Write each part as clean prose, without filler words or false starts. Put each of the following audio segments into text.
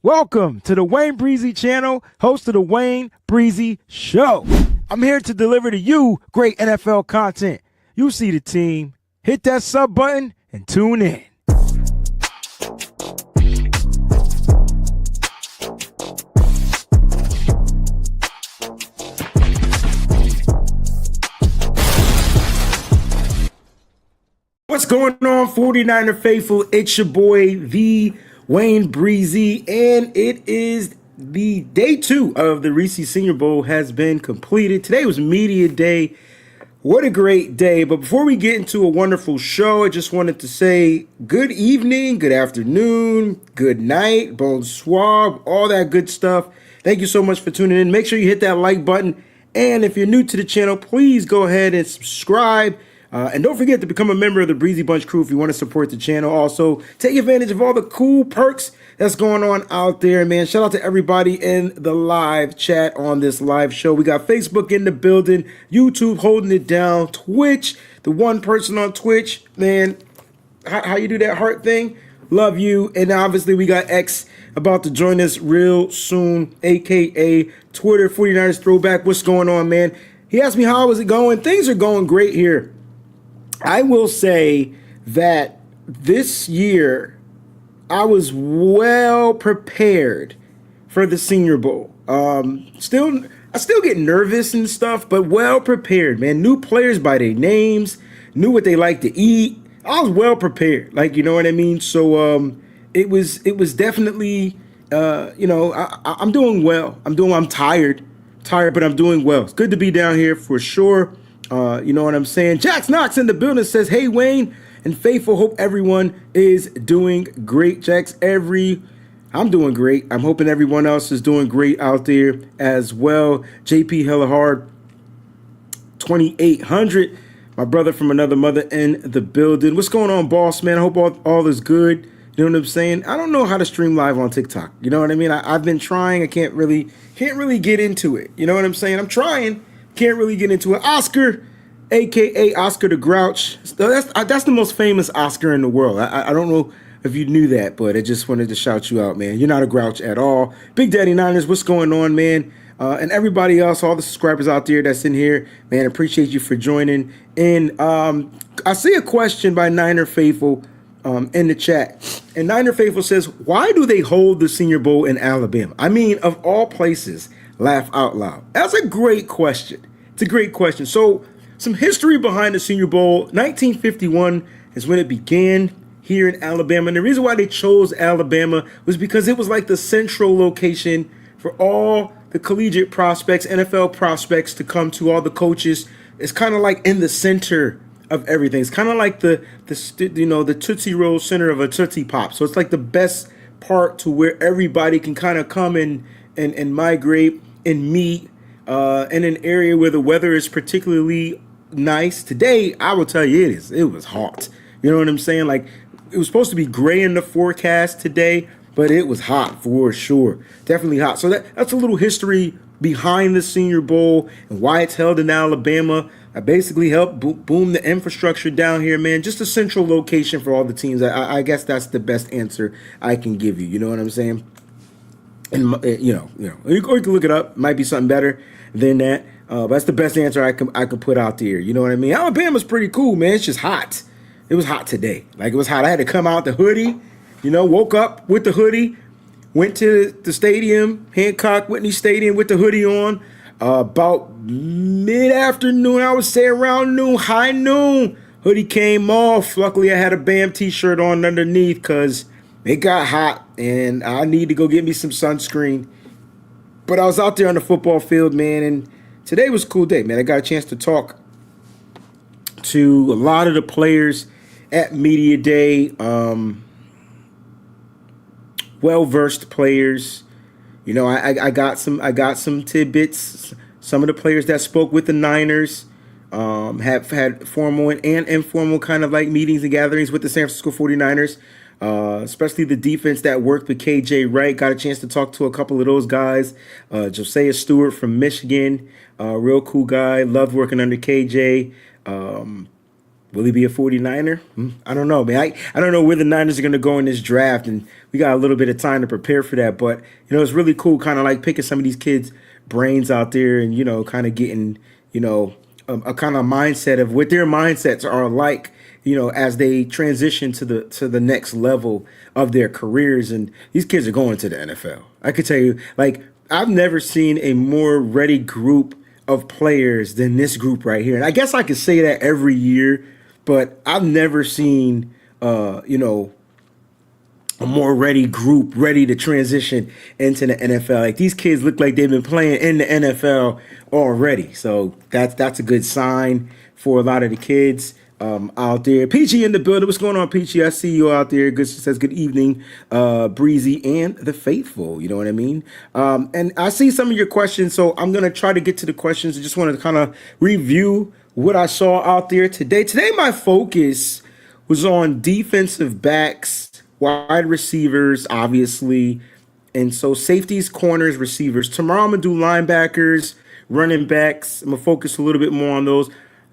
Welcome to the Wayne Breezy channel, host of the Wayne Breezy Show. I'm here to deliver to you great NFL content. You see the team. Hit that sub button and tune in. What's going on, 49er faithful? It's your boy, the Wayne Breezy, and it is the day 2 of the Reese Senior Bowl has been completed. Today was media day. What a great day. But before we get into a wonderful show, I just wanted to say good evening, good afternoon, good night, bonsoir, all that good stuff. Thank you so much for tuning in. Make sure you hit that like button. And if you're new to the channel, please go ahead and subscribe. And don't forget to become a member of the Breezy Bunch crew if you want to support the channel. Also, take advantage of all the cool perks that's going on out there, man. Shout out to everybody in the live chat on this live show. We got Facebook in the building, YouTube holding it down, Twitch, the one person on Twitch, man. How you do that heart thing? Love you. And obviously we got X about to join us real soon, aka Twitter 49ers Throwback. What's going on, man? He asked me how is it going. Things are going great here. I will say that this year I was well prepared for the Senior Bowl. I still get nervous and stuff, but well prepared, man. Knew players by their names, knew what they like to eat. I was well prepared, like, you know what I mean. So it was definitely I'm doing well. I'm tired, but I'm doing well. It's good to be down here for sure. You know what I'm saying? Jax Knox in the building says, hey, Wayne and Faithful, hope everyone is doing great. Jax, I'm doing great. I'm hoping everyone else is doing great out there as well. JP Hella Hard, 2800, my brother from another mother in the building. What's going on, boss, man? I hope all is good. You know what I'm saying? I don't know how to stream live on TikTok. You know what I mean? I've been trying. I can't really get into it. You know what I'm saying? I'm trying. Can't really get into it. Oscar, a.k.a. Oscar the Grouch. That's the most famous Oscar in the world. I don't know if you knew that, but I just wanted to shout you out, man. You're not a grouch at all. Big Daddy Niners, what's going on, man? And everybody else, all the subscribers out there that's in here, man, appreciate you for joining. And I see a question by Niner Faithful in the chat. And Niner Faithful says, why do they hold the Senior Bowl in Alabama? I mean, of all places, laugh out loud. That's a great question. It's a great question. So some history behind the Senior Bowl. 1951 is when it began here in Alabama. And the reason why they chose Alabama was because it was like the central location for all the collegiate prospects, NFL prospects to come to, all the coaches. It's kind of like in the center of everything. It's kind of like the Tootsie Roll center of a Tootsie Pop. So it's like the best part to where everybody can kind of come and migrate and meet in an area where the weather is particularly nice. Today, I will tell you, it was hot. You know what I'm saying? Like, it was supposed to be gray in the forecast today, but it was hot for sure. Definitely hot. So that's a little history behind the Senior Bowl and why it's held in Alabama. I basically helped boom the infrastructure down here, man. Just a central location for all the teams. I guess that's the best answer I can give you. You know what I'm saying? And or you can look it up. Might be something better than that. But that's the best answer I could put out there. You know what I mean? Alabama's pretty cool, man. It's just hot. It was hot today. Like, it was hot. I had to come out the hoodie. Woke up with the hoodie. Went to the stadium, Hancock Whitney Stadium, with the hoodie on. About mid-afternoon, I would say around noon, high noon, hoodie came off. Luckily, I had a BAM t-shirt on underneath because it got hot and I need to go get me some sunscreen. But I was out there on the football field, man, and today was a cool day, man. I got a chance to talk to a lot of the players at Media Day, well-versed players. I got some tidbits. Some of the players that spoke with the Niners have had formal and informal kind of like meetings and gatherings with the San Francisco 49ers. Especially the defense that worked with KJ Wright. Got a chance to talk to a couple of those guys. Josiah Stewart from Michigan, real cool guy. Loved working under KJ. Will he be a 49er? I don't know, man. I don't know where the Niners are going to go in this draft, and we got a little bit of time to prepare for that. But, it's really cool kind of like picking some of these kids' brains out there and, kind of getting, a kind of mindset of what their mindsets are like, as they transition to the next level of their careers. And these kids are going to the NFL. I could tell you, like, I've never seen a more ready group of players than this group right here. And I guess I could say that every year, but I've never seen, a more ready group, ready to transition into the NFL. Like, these kids look like they've been playing in the NFL already. So that's a good sign for a lot of the kids out there. PG in the building. What's going on, PG? I see you out there. Good, says good evening, Breezy and the faithful. You know what I mean? And I see some of your questions, so I'm gonna try to get to the questions. I just want to kind of review what I saw out there today. Today, my focus was on defensive backs, wide receivers, obviously, and so safeties, corners, receivers. Tomorrow, I'm gonna do linebackers, running backs. I'm gonna focus a little bit more on those.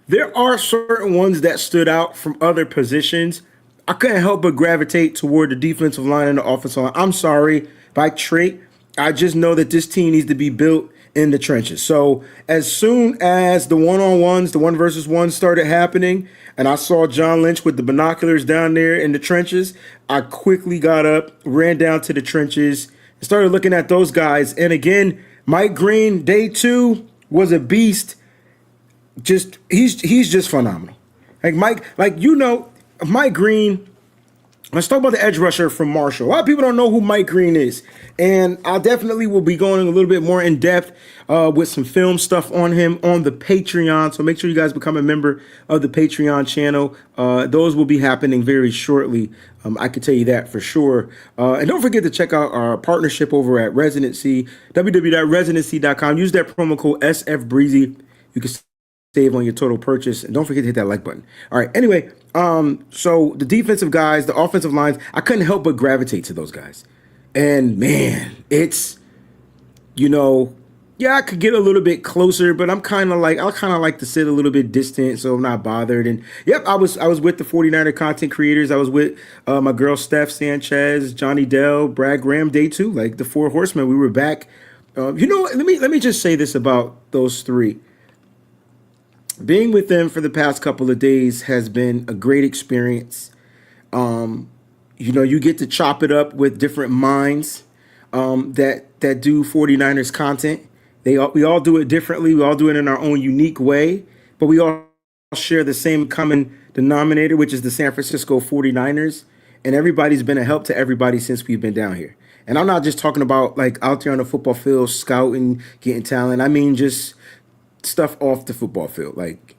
There are certain ones that stood out from other positions. I couldn't help but gravitate toward the defensive line and the offensive line. I'm sorry, by trait, I just know that this team needs to be built in the trenches. So as soon as the one-on-ones, the one versus one started happening, and I saw John Lynch with the binoculars down there in the trenches, I quickly got up, ran down to the trenches, and started looking at those guys. And again, Mike Green, day 2, was a beast. He's just phenomenal. Mike Green. Let's talk about the edge rusher from Marshall. A lot of people don't know who Mike Green is, and I definitely will be going a little bit more in depth with some film stuff on him on the Patreon. So make sure you guys become a member of the Patreon channel. Those will be happening very shortly. I can tell you that for sure. And don't forget to check out our partnership over at Residency, www.residency.com. Use that promo code SFBreezy. You can save on your total purchase, and don't forget to hit that like button. All right, anyway, so the defensive guys, the offensive lines, I couldn't help but gravitate to those guys. And man, it's, I could get a little bit closer, but I kind of like to sit a little bit distant, so I'm not bothered. And yep, I was with the 49er content creators. I was with my girl Steph Sanchez, Johnny Dell, Brad Graham, day 2, like the 4 horsemen. We were back. Let me just say this about those 3. Being with them for the past couple of days has been a great experience. You get to chop it up with different minds that do 49ers content. We all do it differently. We all do it in our own unique way, but we all share the same common denominator, which is the San Francisco 49ers. And everybody's been a help to everybody since we've been down here. And I'm not just talking about like out there on the football field, scouting, getting talent. I mean, just stuff off the football field, like,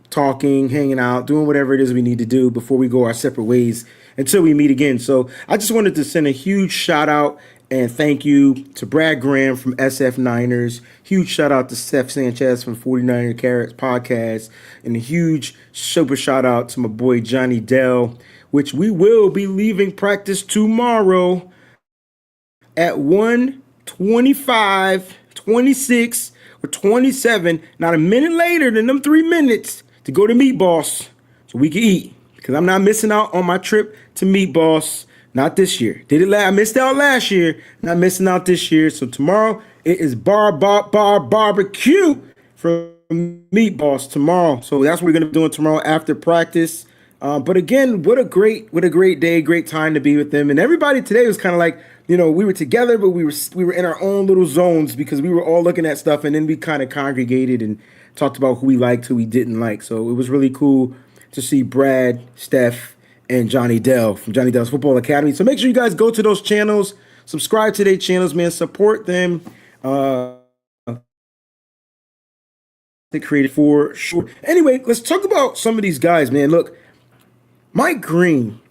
talking, hanging out, doing whatever it is we need to do before we go our separate ways until we meet again. So I just wanted to send a huge shout out and thank you to Brad Graham from SF Niners. Huge shout out to Steph Sanchez from 49er Carrots Podcast, and a huge super shout out to my boy Johnny Dell, which we will be leaving practice tomorrow at 1:25, 26, or 27, not a minute later than them 3 minutes to go to Meatballs so we can eat. Because I'm not missing out on my trip to Meatballs. Not this year. I missed out last year. Not missing out this year. So tomorrow it is barbecue from Meatballs tomorrow. So that's what we're gonna be doing tomorrow after practice. But again, what a great day, great time to be with them. And everybody today was kind of like, we were together, but we were in our own little zones because we were all looking at stuff, and then we kind of congregated and talked about who we liked, who we didn't like. So it was really cool to see Brad, Steph, and Johnny Dell from Johnny Dell's Football Academy. So make sure you guys go to those channels, subscribe to their channels, man, support them. They created for sure. Anyway, let's talk about some of these guys, man. Look, Mike Green,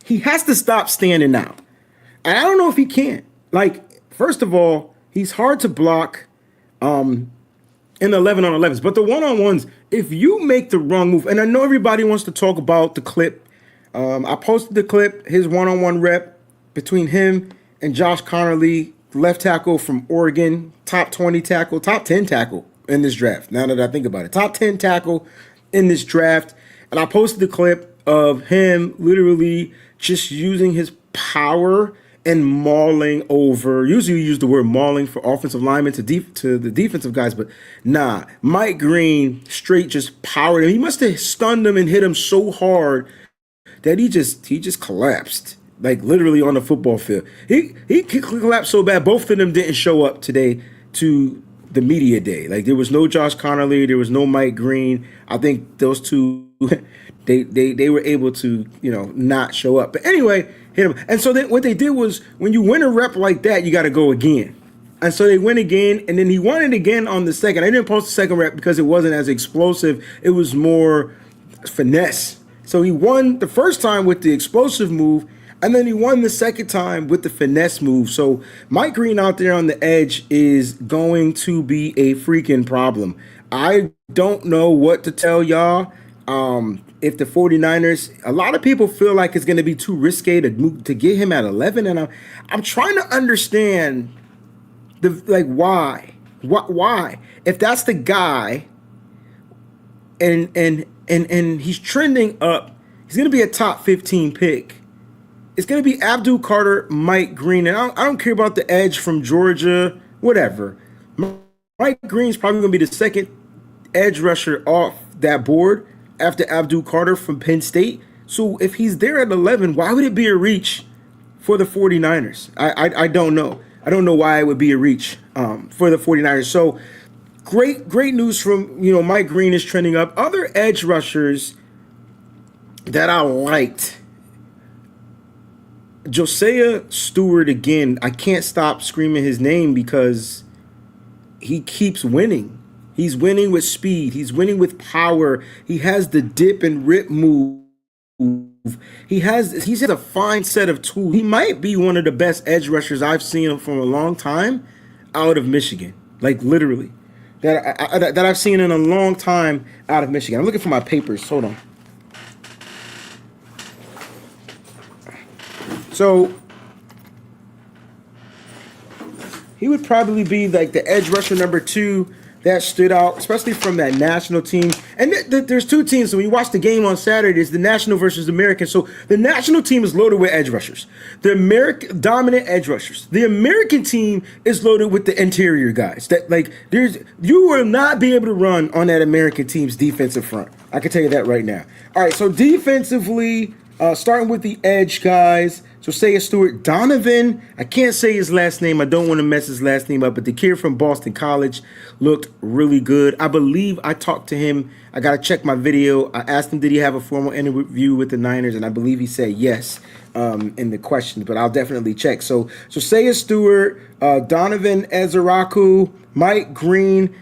he has to stop standing out. And I don't know if he can. Like, first of all, he's hard to block in 11-on-11s. But the one-on-ones, if you make the wrong move, and I know everybody wants to talk about the clip. I posted the clip, his one-on-one rep between him and Josh Connerly, left tackle from Oregon, top 20 tackle, top 10 tackle in this draft, now that I think about it. Top 10 tackle in this draft. And I posted the clip of him literally just using his power and mauling over. Usually we use the word mauling for offensive linemen to the defensive guys, but nah, Mike Green straight just powered him. He must have stunned him and hit him so hard that he just collapsed, like literally on the football field. He collapsed so bad. Both of them didn't show up today to the media day. Like, there was no Josh Connerly, there was no Mike Green. I think those two they were able to, not show up. But anyway, hit him. And so then what they did was, when you win a rep like that, you got to go again. And so they went again, and then he won it again on the second. I didn't post the second rep because it wasn't as explosive. It was more finesse. So he won the first time with the explosive move, and then he won the second time with the finesse move. So Mike Green out there on the edge is going to be a freaking problem. I don't know what to tell y'all. If the 49ers, a lot of people feel like it's going to be too risque to get him at 11, and I'm trying to understand why? If that's the guy, and he's trending up, he's going to be a top 15 pick. It's going to be Abdul Carter, Mike Green, and I don't care about the edge from Georgia, whatever. Mike Green's probably going to be the second edge rusher off that board after Abdul Carter from Penn State. So if he's there at 11, why would it be a reach for the 49ers? I don't know. I don't know why it would be a reach for the 49ers. So great news from, Mike Green is trending up. Other edge rushers that I liked, Josiah Stewart, again, I can't stop screaming his name because he keeps winning. He's winning with speed. He's winning with power. He has the dip and rip move. He's had a fine set of tools. He might be one of the best edge rushers I've seen from a long time out of Michigan. Like, literally. That I've seen in a long time out of Michigan. I'm looking for my papers. Hold on. So he would probably be like the edge rusher number 2 that stood out, especially from that national team. And there's two teams. So when you watch the game on Saturday, it's the national versus the American. So the national team is loaded with edge rushers, the American dominant edge rushers. The American team is loaded with the interior guys. You will not be able to run on that American team's defensive front. I can tell you that right now. All right, so defensively, starting with the edge guys, Josiah Stewart, Donovan, I can't say his last name. I don't want to mess his last name up, but the kid from Boston College looked really good. I believe I talked to him. I got to check my video. I asked him, did he have a formal interview with the Niners? And I believe he said yes in the questions, but I'll definitely check. So Josiah Stewart, Donovan Ezeraku, Mike Green,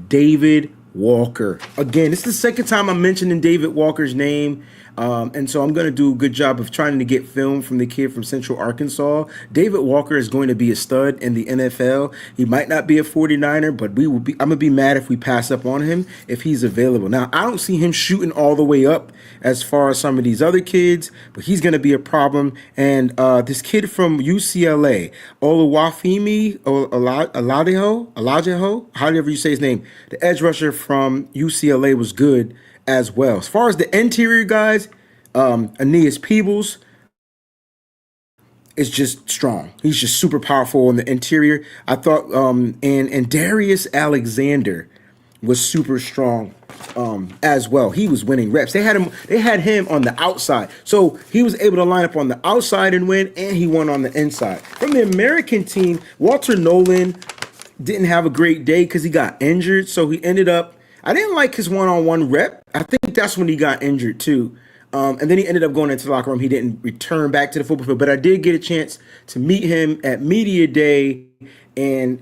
David Walker. Again, this is the second time I'm mentioning David Walker's name. And so I'm going to do a good job of trying to get film from the kid from Central Arkansas. David Walker is going to be a stud in the NFL. He might not be a 49er, but I'm going to be mad if we pass up on him if he's available. Now, I don't see him shooting all the way up as far as some of these other kids, but he's going to be a problem. And this kid from UCLA, Oluwafemi Oladejo, however you say his name, the edge rusher from UCLA was good as well. As far as the interior guys, Aeneas Peebles is just strong. He's just super powerful in the interior. I thought, and Darius Alexander was super strong as well. He was winning reps. They had him on the outside, so he was able to line up on the outside and win, and he won on the inside. From the American team, Walter Nolan didn't have a great day because he got injured, so he ended up. I didn't like his one-on-one rep. I think that's when he got injured too. And then he ended up going into the locker room. He didn't return back to the football field, but I did get a chance to meet him at media day, and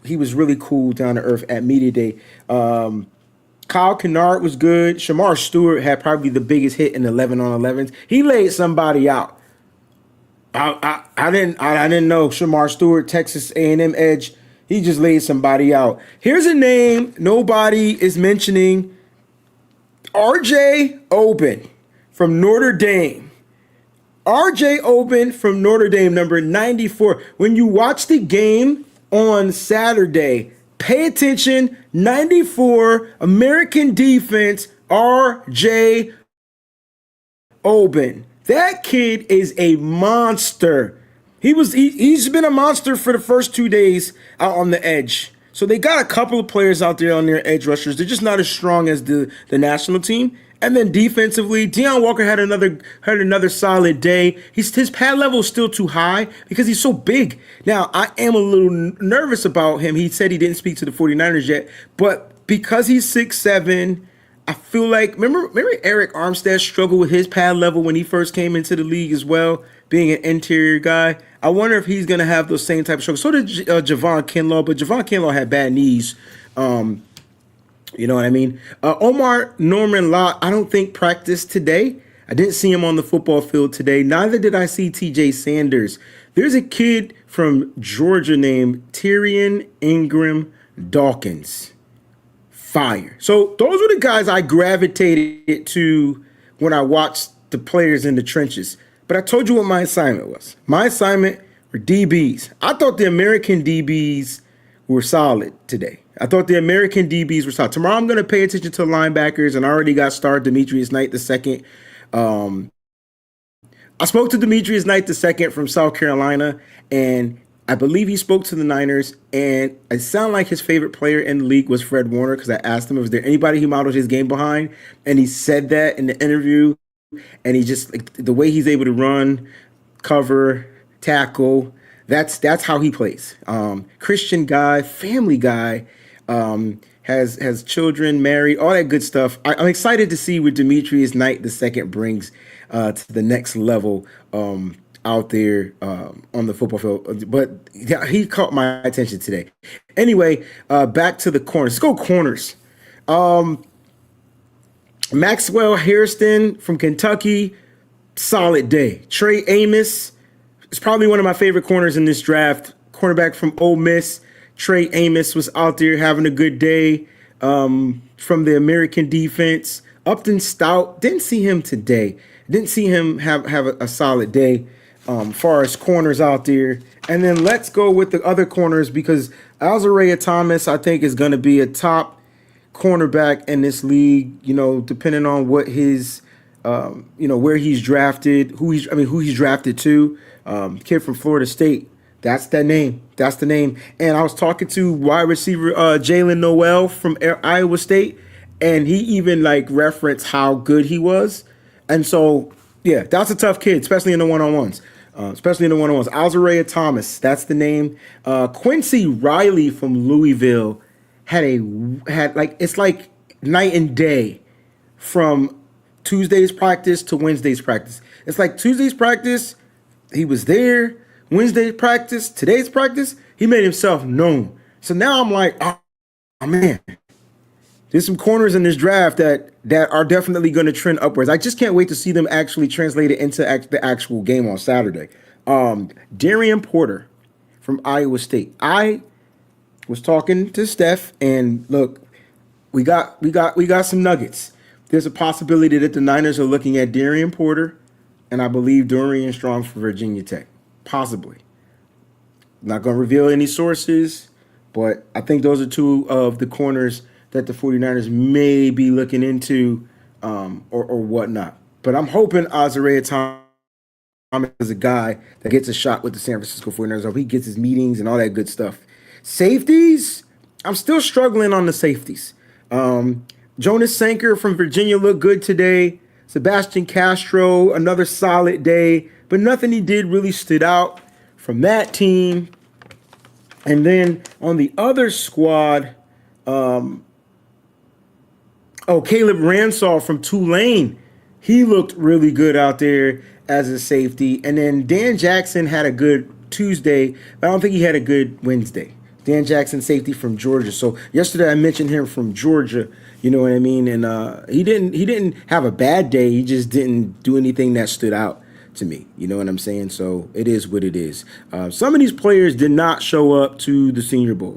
he was really cool, down to earth at media day. Kyle Kennard was good. Shamar Stewart had probably the biggest hit in 11-on-11s. He laid somebody out. I didn't know Shamar Stewart, Texas A&M edge. He just laid somebody out. Here's a name nobody is mentioning. R.J. Oben from Notre Dame. R.J. Oben from Notre Dame, number 94. When you watch the game on Saturday, pay attention. 94, American defense, R.J. Oben. That kid is a monster. He's been a monster for the first 2 days out on the edge. So they got a couple of players out there on their edge rushers. They're just not as strong as the national team. And then defensively, Deion Walker had another solid day. His pad level is still too high because he's so big. Now, I am a little nervous about him. He said he didn't speak to the 49ers yet, but because he's 6'7", I feel like remember Eric Armstead struggled with his pad level when he first came into the league as well, being an interior guy. I wonder if he's gonna have those same type of struggles. So did Javon Kinlaw, but Javon Kinlaw had bad knees. You know what I mean? Omar Norman Lott, I don't think practiced today. I didn't see him on the football field today. Neither did I see TJ Sanders. There's a kid from Georgia named Tyrion Ingram Dawkins. Fire. So those were the guys I gravitated to when I watched the players in the trenches. But I told you what my assignment was. My assignment were DBs. I thought the American DBs were solid today. I thought the American DBs were solid. Tomorrow I'm going to pay attention to linebackers, and I already got started Demetrius Knight II. I spoke to Demetrius Knight II from South Carolina, and I believe he spoke to the Niners, and it sounded like his favorite player in the league was Fred Warner because I asked him, was there anybody he modeled his game behind? And he said that in the interview, and he just, like, the way he's able to run, cover, tackle, that's how he plays. Christian guy, family guy, has children, married, all that good stuff. I'm excited to see what Demetrius Knight II brings to the next level out there on the football field. But yeah, he caught my attention today. Anyway, back to the corners. Let's go corners. Maxwell Hairston from Kentucky, solid day. Trey Amos is probably one of my favorite corners in this draft. Cornerback from Ole Miss. Trey Amos was out there having a good day from the American defense. Upton Stout, didn't see him today. Didn't see him have a solid day far as corners out there. And then let's go with the other corners because Alzaraya Thomas, I think, is going to be a top cornerback in this league, you know, depending on what his, where he's drafted, who he's drafted to. Kid from Florida State. That's the name. That's the name. And I was talking to wide receiver Jalen Noel from Iowa State, and he even referenced how good he was. And so, yeah, that's a tough kid, especially in the one-on-ones. Alzaraya Thomas, that's the name. Quincy Riley from Louisville it's like night and day from Tuesday's practice to Wednesday's practice. It's like Tuesday's practice, he was there. Wednesday's practice, today's practice, he made himself known. So now I'm like, oh man, there's some corners in this draft that are definitely going to trend upwards. I just can't wait to see them actually translated into the actual game on Saturday. Darian Porter from Iowa State. I was talking to Steph, and look, we got some nuggets. There's a possibility that the Niners are looking at Darian Porter, and I believe Dorian Strong for Virginia Tech. Possibly. Not going to reveal any sources, but I think those are two of the corners that the 49ers may be looking into or whatnot. But I'm hoping Alzaraya Thomas is a guy that gets a shot with the San Francisco 49ers. I hope he gets his meetings and all that good stuff. Safeties, I'm still struggling on the safeties. Jonas Sanker from Virginia looked good today. Sebastian Castro, another solid day. But nothing he did really stood out from that team. And then on the other squad, Caleb Ransall from Tulane. He looked really good out there as a safety. And then Dan Jackson had a good Tuesday, but I don't think he had a good Wednesday. Dan Jackson, safety from Georgia. So yesterday I mentioned him from Georgia, you know what I mean? And he didn't have a bad day. He just didn't do anything that stood out to me. You know what I'm saying? So it is what it is. Some of these players did not show up to the Senior Bowl.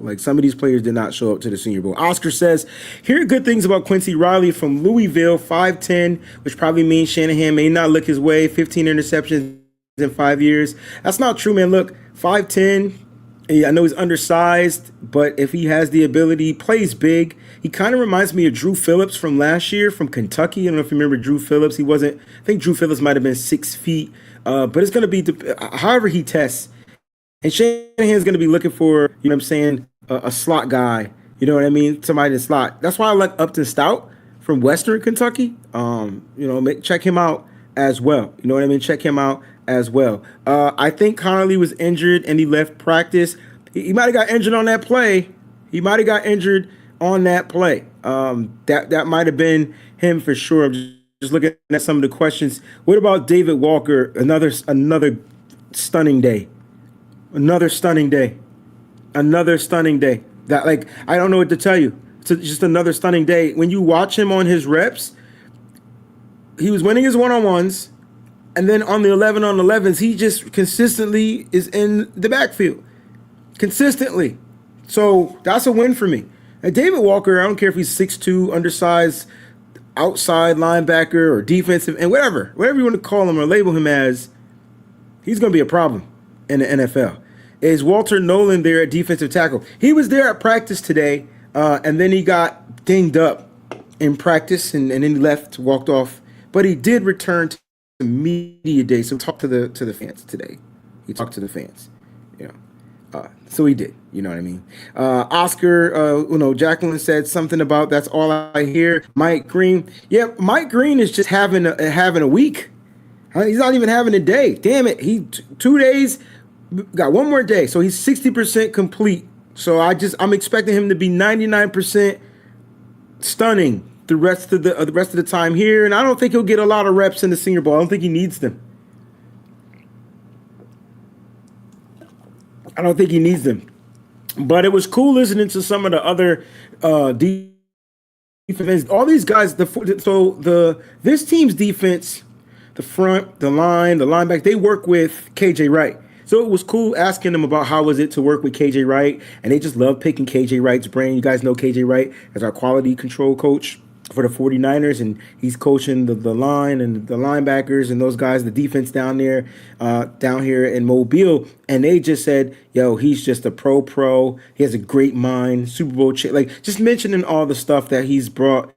Oscar says, here are good things about Quincy Riley from Louisville, 5'10", which probably means Shanahan may not look his way, 15 interceptions in 5 years. That's not true, man. Look, 5'10", Yeah, I know he's undersized, but if he has the ability, he plays big. He kind of reminds me of Drew Phillips from last year from Kentucky. I don't know if you remember Drew Phillips. He wasn't. I think Drew Phillips might have been 6 feet, but it's going to be however he tests. And Shanahan's going to be looking for, you know what I'm saying, a slot guy. You know what I mean? Somebody to slot. That's why I like Upton Stout from Western Kentucky. Check him out as well. You know what I mean? Check him out as well. I think Connolly was injured and he left practice. He might have got injured on that play. He might have got injured on that play. That might have been him for sure. I'm just looking at some of the questions. What about David Walker? Another stunning day. Another stunning day. Another stunning day. That, like, I don't know what to tell you. It's just another stunning day. When you watch him on his reps, he was winning his one-on-ones, and then on the 11 on 11s, he just consistently is in the backfield. Consistently. So that's a win for me. And David Walker, I don't care if he's 6'2", undersized, outside linebacker or defensive, and whatever you want to call him or label him as, he's going to be a problem in the NFL. Is Walter Nolan there at defensive tackle? He was there at practice today, and then he got dinged up in practice, and then he left, walked off. But he did return to media day, so talk to the fans today. He talked to the fans, so he did. You know what I mean? Oscar, Jacqueline said something about that's all I hear. Mike Green, yeah, Mike Green is just having a week. He's not even having a day. Damn it, he 2 days. Got one more day, so he's 60% complete. So I'm expecting him to be 99% stunning the rest of the time here, and I don't think he'll get a lot of reps in the Senior Bowl. I don't think he needs them. But it was cool listening to some of the other defense. All these guys. This team's defense, the front, the line, the linebacker, they work with KJ Wright. So it was cool asking them about how was it to work with KJ Wright, and they just love picking KJ Wright's brain. You guys know KJ Wright as our quality control coach for the 49ers, and he's coaching the line and the linebackers and those guys, the defense down here in Mobile. And they just said, yo, he's just a pro. He has a great mind, Super Bowl like just mentioning all the stuff that he's brought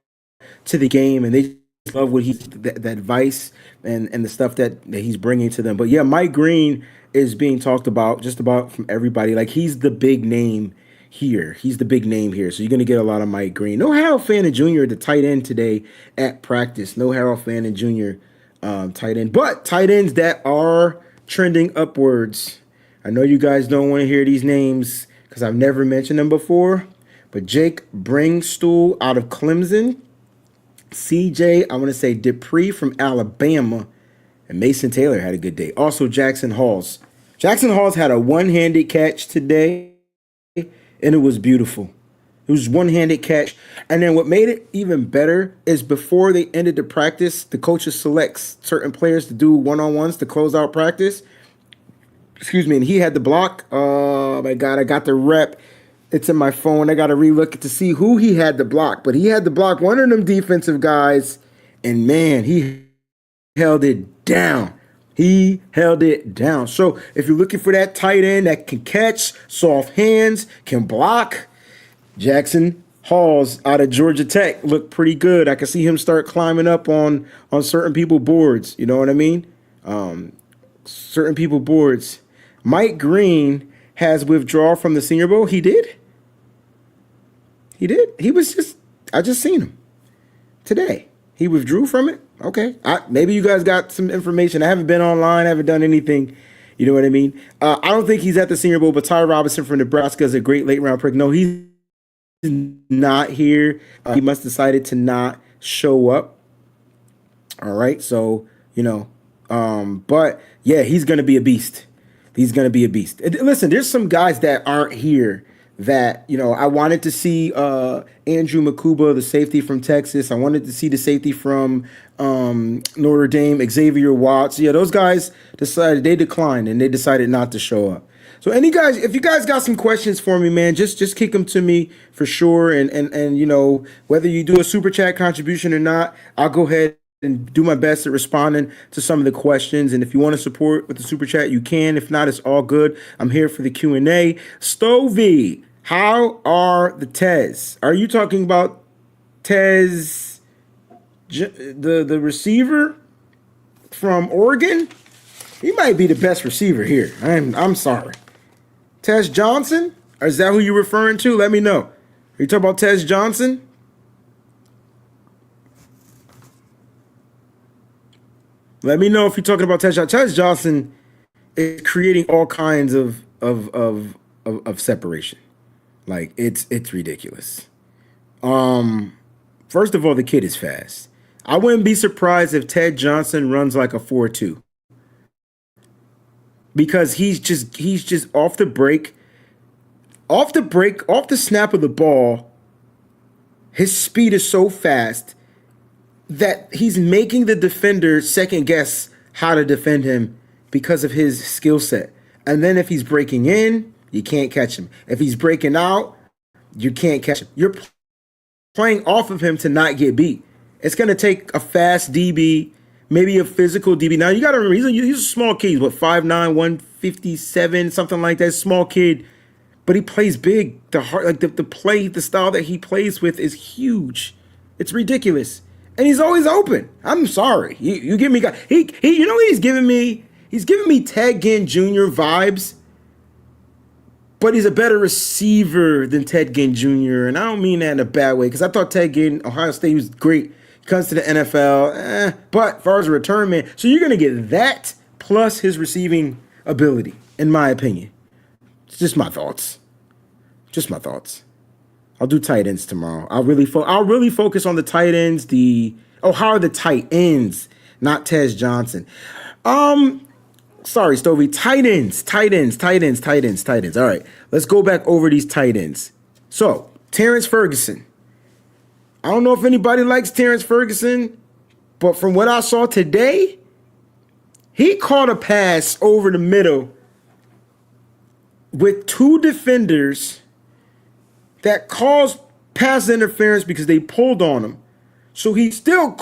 to the game, and they love what the advice and the stuff that he's bringing to them. But yeah, Mike Green is being talked about just about from everybody. Like, he's the big name here. So you're going to get a lot of Mike Green. No Harold Fannin Jr., the tight end today at practice. No Harold Fannin Jr. Tight end. But tight ends that are trending upwards. I know you guys don't want to hear these names because I've never mentioned them before. But Jake Bringstool out of Clemson. CJ, I want to say Dupree from Alabama. And Mason Taylor had a good day. Also, Jackson Halls. Jackson Halls had a one-handed catch today, and it was beautiful. It was one-handed catch. And then what made it even better is before they ended the practice, the coaches select certain players to do one-on-ones to close out practice. Excuse me, and he had the block. Oh, my God, I got the rep. It's in my phone. I got to relook it to see who he had the block. But he had the block, one of them defensive guys, and, man, he held it down. So if you're looking for that tight end that can catch, soft hands, can block, Jackson Halls out of Georgia Tech looked pretty good. I can see him start climbing up on certain people's boards. You know what I mean? Certain people's boards. Mike Green has withdrawal from the Senior Bowl. He did? I just seen him today. He withdrew from it? Okay. Maybe you guys got some information. I haven't been online. I haven't done anything. You know what I mean? I don't think he's at the Senior Bowl, but Ty Robinson from Nebraska is a great late-round pick. No, he's not here. He must have decided to not show up. All right. So, but, yeah, he's going to be a beast. Listen, there's some guys that aren't here that, I wanted to see Andrew Makuba, the safety from Texas. I wanted to see the safety from Notre Dame, Xavier Watts. Yeah, those guys declined, and they decided not to show up. So if you guys got some questions for me, man, just kick them to me for sure. And whether you do a super chat contribution or not, I'll go ahead and do my best at responding to some of the questions. And if you want to support with the super chat, you can. If not, it's all good. I'm here for the Q&A. Stovey, how are the Tez? Are you talking about Tez, the receiver from Oregon? He might be the best receiver here. I'm sorry. Tez Johnson? Or is that who you're referring to? Let me know. Are you talking about Tez Johnson? Let me know if you're talking about Tez Johnson. Tez Johnson is creating all kinds of separation. Like it's ridiculous. First of all, the kid is fast. I wouldn't be surprised if Ted Johnson runs like a 4.2. Because he's just off the snap of the ball, his speed is so fast that he's making the defender second guess how to defend him because of his skill set. And then if he's breaking in, you can't catch him. If he's breaking out, you can't catch him. You're playing off of him to not get beat. It's going to take a fast DB, maybe a physical DB. Now, you got to remember, he's a small kid. He's, 5'9", 157, something like that. Small kid. But he plays big. The style that he plays with is huge. It's ridiculous. And he's always open. I'm sorry. You give me you know what he's giving me? He's giving me Ted Ginn Jr. vibes. But he's a better receiver than Ted Ginn Jr. And I don't mean that in a bad way, because I thought Ted Ginn, Ohio State, was great. He comes to the NFL, but as far as a return man, so you're going to get that plus his receiving ability, in my opinion. It's just my thoughts. Just my thoughts. I'll do tight ends tomorrow. I'll really focus on the tight ends. How are the tight ends, not Tez Johnson? Sorry, Stovey. Tight ends. All right, let's go back over these tight ends. So, Terrence Ferguson. I don't know if anybody likes Terrence Ferguson, but from what I saw today, he caught a pass over the middle with two defenders that caused pass interference because they pulled on him. So he still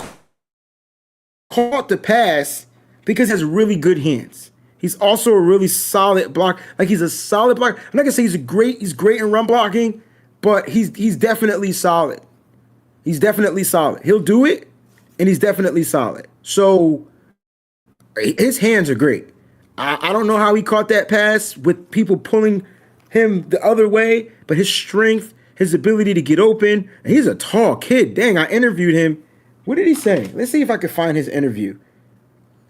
caught the pass because he has really good hands. He's also a really solid block. Like, he's a solid blocker. I'm not gonna say he's great in run blocking, but he's definitely solid. He's definitely solid. He'll do it, and he's definitely solid. So his hands are great. I don't know how he caught that pass with people pulling him the other way, but his strength, his ability to get open, and he's a tall kid. Dang, I interviewed him. What did he say? Let's see if I can find his interview.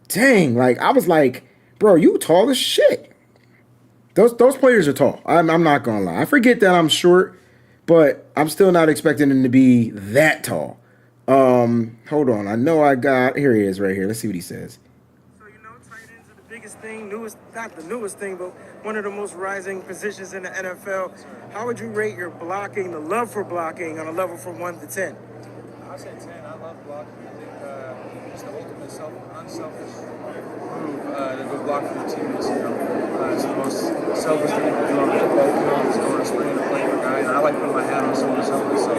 Dang, I was like, bro, you tall as shit. Those players are tall. I'm not gonna lie. I forget that I'm short, but I'm still not expecting him to be that tall. Hold on. I know here he is right here. Let's see what he says. So, tight ends are the biggest thing, not the newest thing, but one of the most rising positions in the NFL. How would you rate your blocking, the love for blocking, on a level from 1 to 10? I'd say 10. I love blocking. I think it's the ultimate unselfish move to go block for your teammates. It's the most selfish thing you can do on the football field, is going to sprint and play for guys. And I like putting my hat on someone's helmet. So,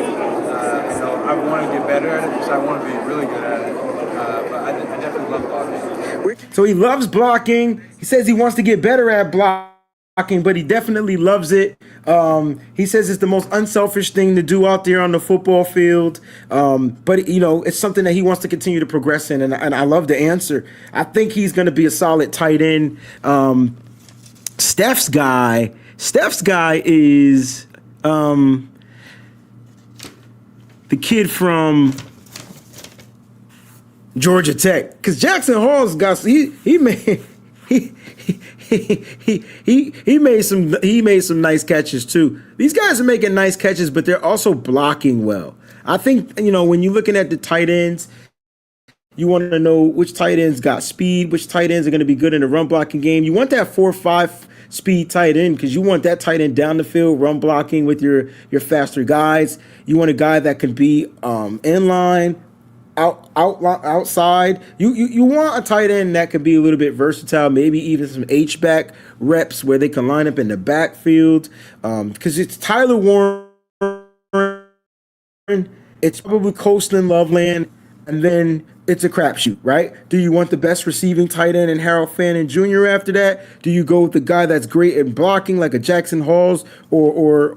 I want to get better at it because I want to be really good at it. But I definitely love blocking. So he loves blocking. He says he wants to get better at blocking, but he definitely loves it. He says it's the most unselfish thing to do out there on the football field. But it's something that he wants to continue to progress in, and I love the answer. I think he's going to be a solid tight end. Steph's guy is the kid from Georgia Tech, because Jackson Hall's got he made some nice catches too. These guys are making nice catches, but they're also blocking well. I think when you're looking at the tight ends, you want to know which tight ends got speed, which tight ends are going to be good in the run blocking game. You want that 4.5 speed tight end because you want that tight end down the field run blocking with your faster guys. You want a guy that can be in line, outside. You want a tight end that could be a little bit versatile, maybe even some H-back reps where they can line up in the backfield. Because it's Tyler Warren, it's probably Coastal Loveland. and then it's a crapshoot, right? Do you want the best receiving tight end in Harold Fannin Jr. after that? Do you go with the guy that's great at blocking, like a Jackson Halls, or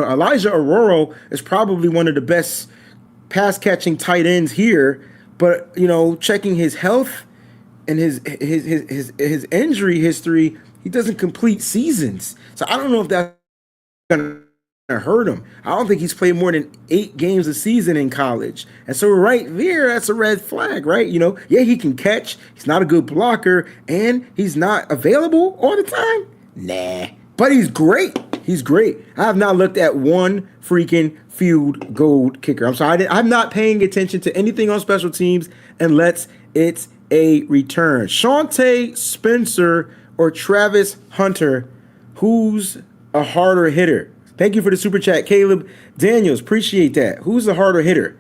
Elijah Aurora is probably one of the best pass catching tight ends here, but checking his health and his injury history, he doesn't complete seasons. So I don't know if that's gonna hurt him. I don't think he's played more than 8 games a season in college. And so right there, that's a red flag, right? Yeah, he can catch. He's not a good blocker, and he's not available all the time. Nah. But he's great. He's great. I have not looked at one freaking field goal kicker. I'm sorry. I'm not paying attention to anything on special teams unless it's a return. Shawntae Spencer or Travis Hunter, who's a harder hitter? Thank you for the super chat, Caleb Daniels. Appreciate that. Who's the harder hitter?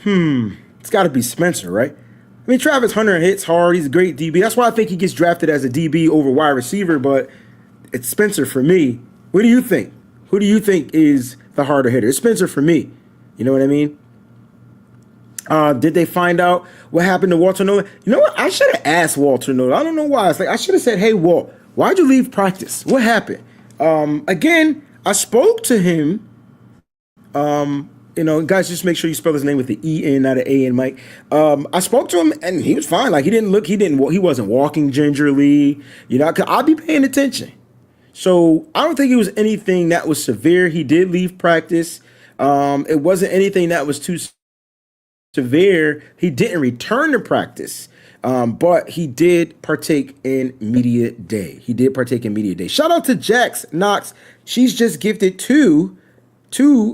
It's got to be Spencer, right? I mean, Travis Hunter hits hard. He's a great DB. That's why I think he gets drafted as a DB over wide receiver, but it's Spencer for me. What do you think? Who do you think is the harder hitter? It's Spencer for me. You know what I mean? Did they find out what happened to Walter Nolan? You know what? I should have asked Walter Nolan. I don't know why. It's like I should have said, "Hey, Walt, why'd you leave practice? What happened?" Again, I spoke to him. Guys, just make sure you spell his name with the E-N, not an A-N, Mike. I spoke to him, and he was fine. Like, he wasn't walking gingerly. I'll be paying attention. So I don't think it was anything that was severe. He did leave practice. It wasn't anything that was too severe. He didn't return to practice. But he did partake in media day. Shout out to Jax Knox. She's just gifted two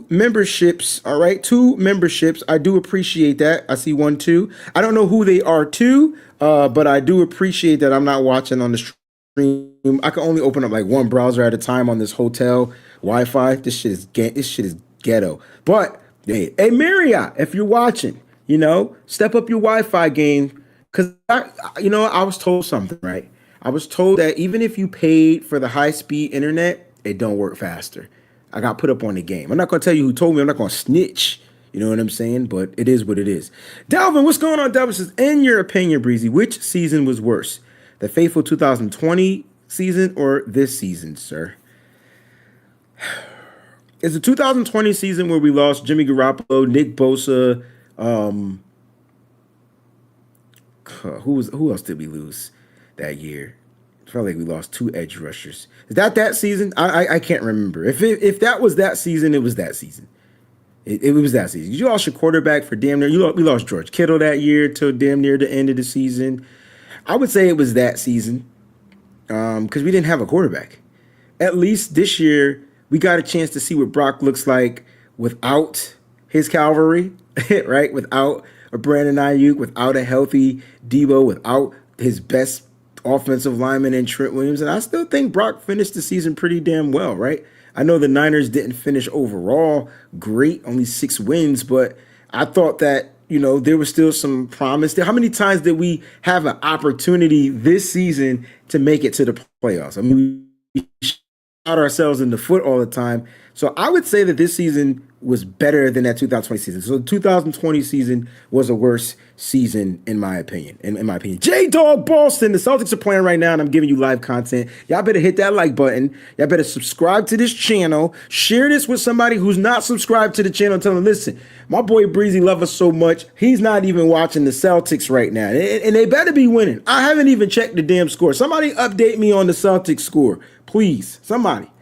memberships. All right, 2 memberships. I do appreciate that. I see 1, 2. I don't know who they are to, but I do appreciate that. I'm not watching on the stream. I can only open up like one browser at a time on this hotel Wi-Fi. This shit is ghetto. But hey, Marriott, if you're watching, step up your Wi-Fi game. Because, I was told something, right? I was told that even if you paid for the high-speed internet, it don't work faster. I got put up on the game. I'm not going to tell you who told me. I'm not going to snitch. You know what I'm saying? But it is what it is. Dalvin, what's going on, Dalvin? Says, in your opinion, Breezy, which season was worse? The faithful 2020 season or this season, sir? It's the 2020 season where we lost Jimmy Garoppolo, Nick Bosa, who else did we lose that year? It felt like we lost 2 edge rushers. Is that season? I can't remember. If that was that season, it was that season. It was that season. You lost your quarterback for damn near. We lost George Kittle that year till damn near the end of the season. I would say it was that season because we didn't have a quarterback. At least this year, we got a chance to see what Brock looks like without his cavalry, right? Without a Brandon Ayuk, without a healthy Debo, without his best offensive lineman in Trent Williams. And I still think Brock finished the season pretty damn well, right? I know the Niners didn't finish overall great, only 6 wins, but I thought that, there was still some promise there. How many times did we have an opportunity this season to make it to the playoffs? I mean, we shot ourselves in the foot all the time. So I would say that this season was better than that 2020 season. So the 2020 season was a worse season in my opinion. J-Dog Boston, the Celtics are playing right now and I'm giving you live content. Y'all better hit that like button. Y'all better subscribe to this channel. Share this with somebody who's not subscribed to the channel. Tell them, listen, my boy Breezy loves us so much. He's not even watching the Celtics right now. And they better be winning. I haven't even checked the damn score. Somebody update me on the Celtics score. Please. Somebody.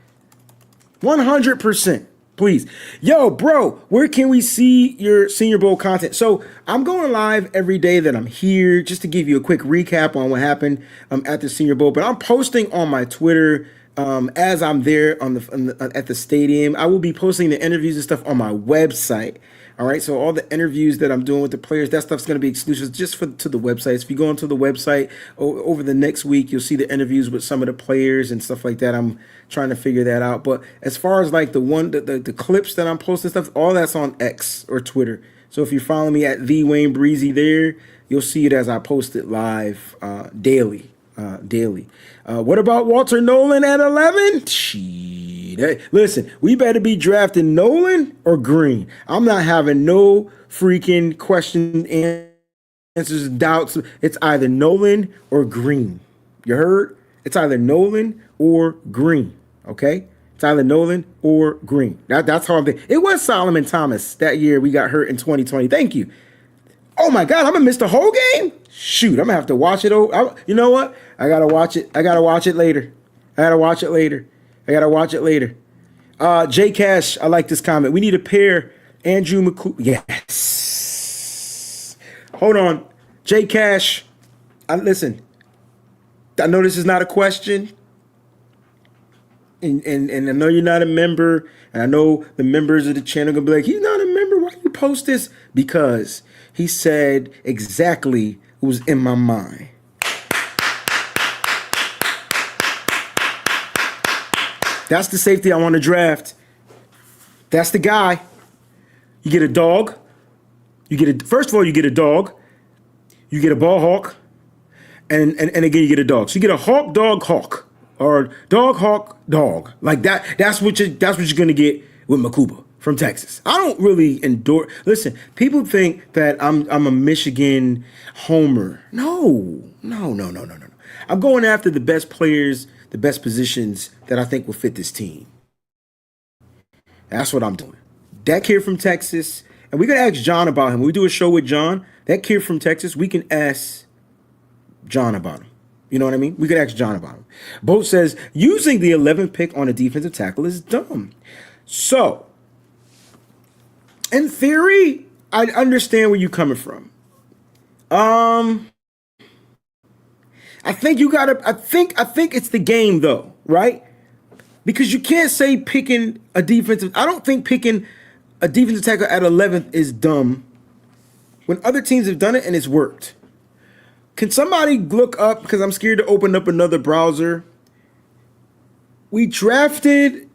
100%. Please. Yo, bro, where can we see your Senior Bowl content? So I'm going live every day that I'm here just to give you a quick recap on what happened at the Senior Bowl. But I'm posting on my Twitter as I'm there at the stadium. I will be posting the interviews and stuff on my website. All right, so all the interviews that I'm doing with the players, that stuff's going to be exclusive just to the website. So if you go onto the website over the next week, you'll see the interviews with some of the players and stuff like that. I'm trying to figure that out. But as far as like the clips that I'm posting stuff, all that's on X or Twitter. So if you follow me at the Wayne Breezy there, you'll see it as I post it live daily. What about Walter Nolan at 11? Listen, we better be drafting Nolan or Green. I'm not having no freaking question answers, doubts. It's either Nolan or Green. You heard? It's either Nolan or Green. Okay? It's either Nolan or Green. That's how I'm thinking. It was Solomon Thomas that year we got hurt in 2020. Thank you. Oh my God, I'm gonna miss the whole game? Shoot, I'm gonna have to watch it. You know what? I gotta watch it. I gotta watch it later. J Cash, I like this comment. We need a pair. Andrew McCool. Yes. Hold on. J Cash. Listen. I know this is not a question. And I know you're not a member. And I know the members of the channel gonna be like, he's not a member. Why you post this? Because he said exactly what was in my mind. That's the safety I want to draft. That's the guy. You get a dog. First of all, you get a dog. You get a ball hawk. And again, you get a dog. So you get a hawk, dog, hawk. Or dog, hawk, dog. Like that. That's what you're gonna get with Makuba from Texas. I don't really endorse. Listen, people think that I'm a Michigan homer. No. I'm going after the best players, the best positions that I think will fit this team. That's what I'm doing. That kid from Texas, and we're gonna ask John about him. When we do a show with John, that kid from Texas, we can ask John about him. You know what I mean? We could ask John about him. Boat says using the 11th pick on a defensive tackle is dumb. So, in theory, I understand where you're coming from. I think you gotta. I think it's the game though, right? Because you can't say picking a defensive. I don't think picking a defensive tackle at 11th is dumb when other teams have done it and it's worked. Can somebody look up, because I'm scared to open up another browser. We drafted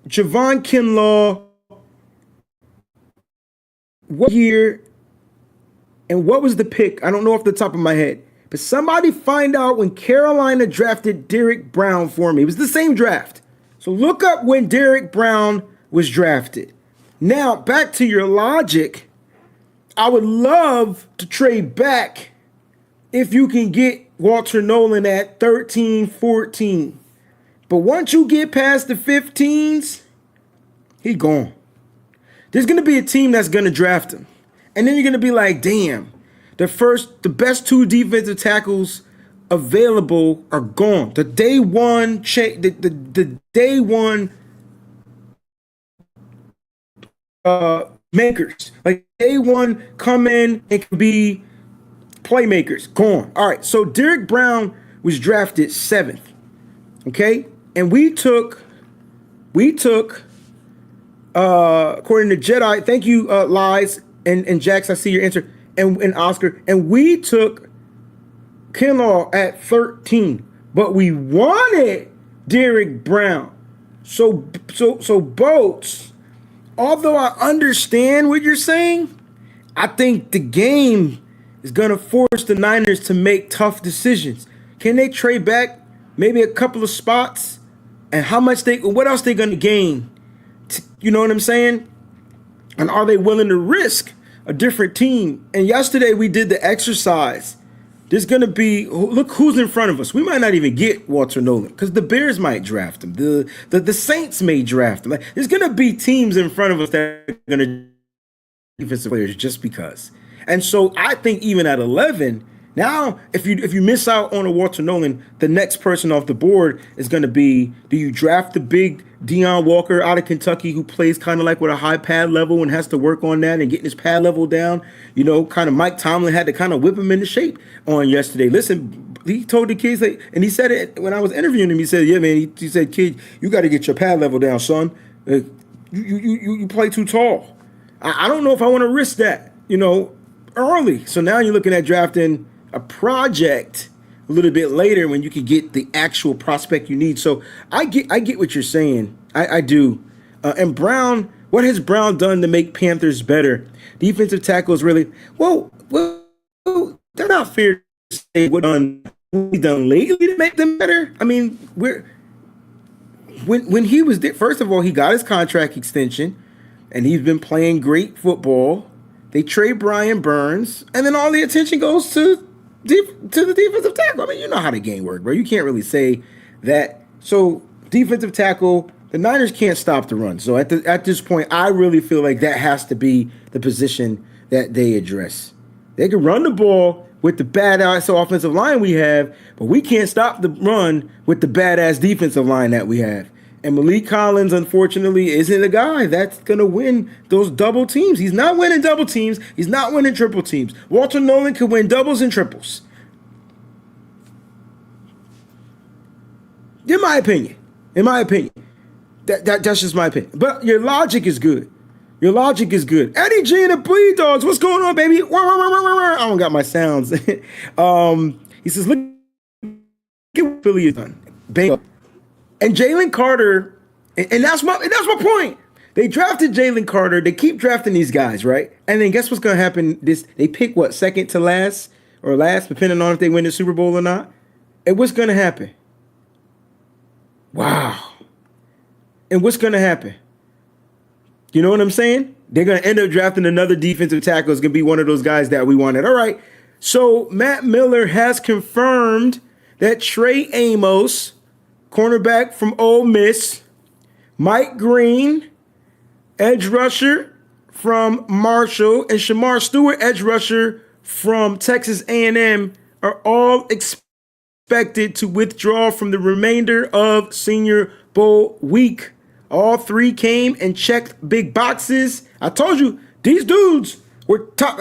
Javon Kinlaw what year and what was the pick? I don't know off the top of my head. But somebody find out when Carolina drafted Derrick Brown for me. It was the same draft. So look up when Derrick Brown was drafted. Now, back to your logic. I would love to trade back if you can get Walter Nolan at 13, 14. But once you get past the 15s, he gone. There's going to be a team that's going to draft him. And then you're going to be like, damn, the best two defensive tackles available are gone. The day one makers, like day one come in and can be playmakers, gone. All right, so Derrick Brown was drafted 7th, okay? And we took according to Jedi, thank you, Lies, and Jax, I see your answer, and Oscar, and we took Kinlaw at 13, but we wanted Derrick Brown. So Boats, although I understand what you're saying, I think the game is going to force the Niners to make tough decisions. Can they trade back maybe a couple of spots? And what else they going to gain? You know what I'm saying? And are they willing to risk a different team? And yesterday we did the exercise. There's going to be, look who's in front of us. We might not even get Walter Nolan because the Bears might draft him. The Saints may draft him. Like, there's going to be teams in front of us that are going to defensive players just because. And so I think even at 11, now if you miss out on a Walter Nolan, the next person off the board is going to be, do you draft the big Deion Walker out of Kentucky who plays kind of like with a high pad level and has to work on that and getting his pad level down? You know, kind of Mike Tomlin had to kind of whip him into shape on yesterday. Listen, he told the kids, and he said it when I was interviewing him, he said, yeah, man, he said, kid, you got to get your pad level down, son. You play too tall. I don't know if I want to risk that, you know, early. So now you're looking at drafting a project a little bit later when you can get the actual prospect you need. So I get what you're saying. I do. And Brown, what has Brown done to make Panthers better? Defensive tackles really, well, they're not fair to say what he's done lately to make them better. I mean, when he was there, first of all, he got his contract extension, and he's been playing great football. They trade Brian Burns, and then all the attention goes to the defensive tackle. I mean, you know how the game works, bro. You can't really say that. So defensive tackle, the Niners can't stop the run. So at this point, I really feel like that has to be the position that they address. They can run the ball with the badass offensive line we have, but we can't stop the run with the badass defensive line that we have. And Malik Collins, unfortunately, isn't a guy that's going to win those double teams. He's not winning double teams. He's not winning triple teams. Walter Nolan can win doubles and triples. In my opinion. That's just my opinion. But your logic is good. Eddie G and the Bleed Dogs, what's going on, baby? I don't got my sounds. He says, look at what Philly has done. Bang. And Jalen Carter, and that's my point. They drafted Jalen Carter. They keep drafting these guys, right? And then guess what's going to happen? They pick what, second to last or last, depending on if they win the Super Bowl or not. And what's going to happen? Wow. And what's going to happen? You know what I'm saying? They're going to end up drafting another defensive tackle. It's going to be one of those guys that we wanted. All right. So Matt Miller has confirmed that Trey Amos, cornerback from Ole Miss, Mike Green, edge rusher from Marshall, and Shamar Stewart, edge rusher from Texas A&M, are all expected to withdraw from the remainder of Senior Bowl week. All three came and checked big boxes. I told you, these dudes were top.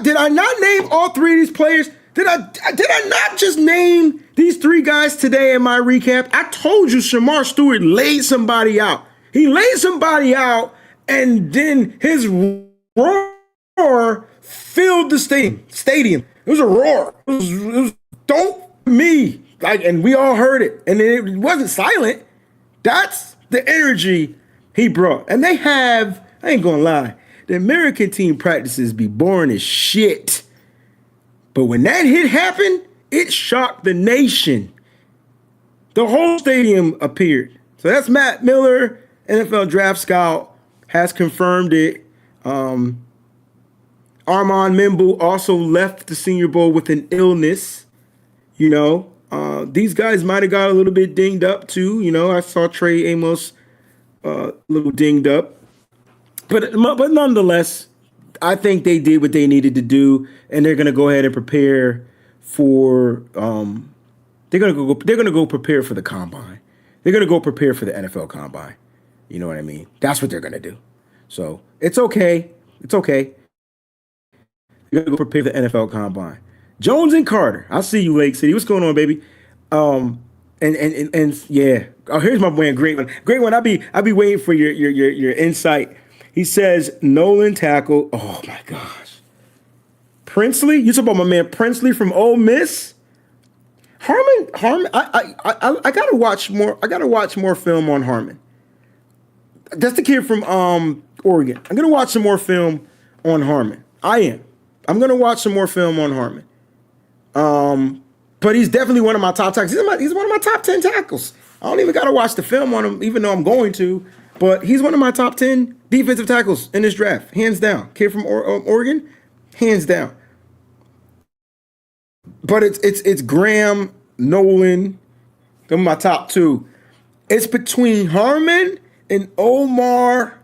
Did I not name all three of these players? Did I not just name these three guys today in my recap? I told you Shamar Stewart laid somebody out. He laid somebody out, and then his roar filled the stadium. It was a roar. It was don't me. And we all heard it. And it wasn't silent. That's the energy he brought. And they have, I ain't gonna lie, the American team practices be boring as shit. But when that hit happened, it shocked the nation. The whole stadium appeared. So that's Matt Miller, NFL draft scout, has confirmed it. Armand Mimble also left the Senior Bowl with an illness. You know, these guys might have got a little bit dinged up too. You know, I saw Trey Amos a little dinged up. But nonetheless, I think they did what they needed to do, and they're gonna go ahead and prepare for. They're gonna go prepare for the combine. They're gonna go prepare for the NFL combine. You know what I mean? That's what they're gonna do. So it's okay. It's okay. You're gonna go prepare for the NFL combine. Jones and Carter. I see you, Lake City. What's going on, baby? And yeah. Oh, here's my man, Great One. Great One. I'll be waiting for your insight. He says Nolan tackle. Oh my gosh. Princely? You talking about my man Princely from Ole Miss? Harmon. I gotta watch more. I gotta watch more film on Harmon. That's the kid from Oregon. I'm gonna watch some more film on Harmon. I'm gonna watch some more film on Harmon. But he's definitely one of my top tackles. He's one of my top 10 tackles. I don't even gotta watch the film on him, even though I'm going to. But he's one of my top 10 defensive tackles in this draft, hands down. Kid from Oregon, hands down. But it's Graham, Nolan. They're my top two. It's between Harmon and Omar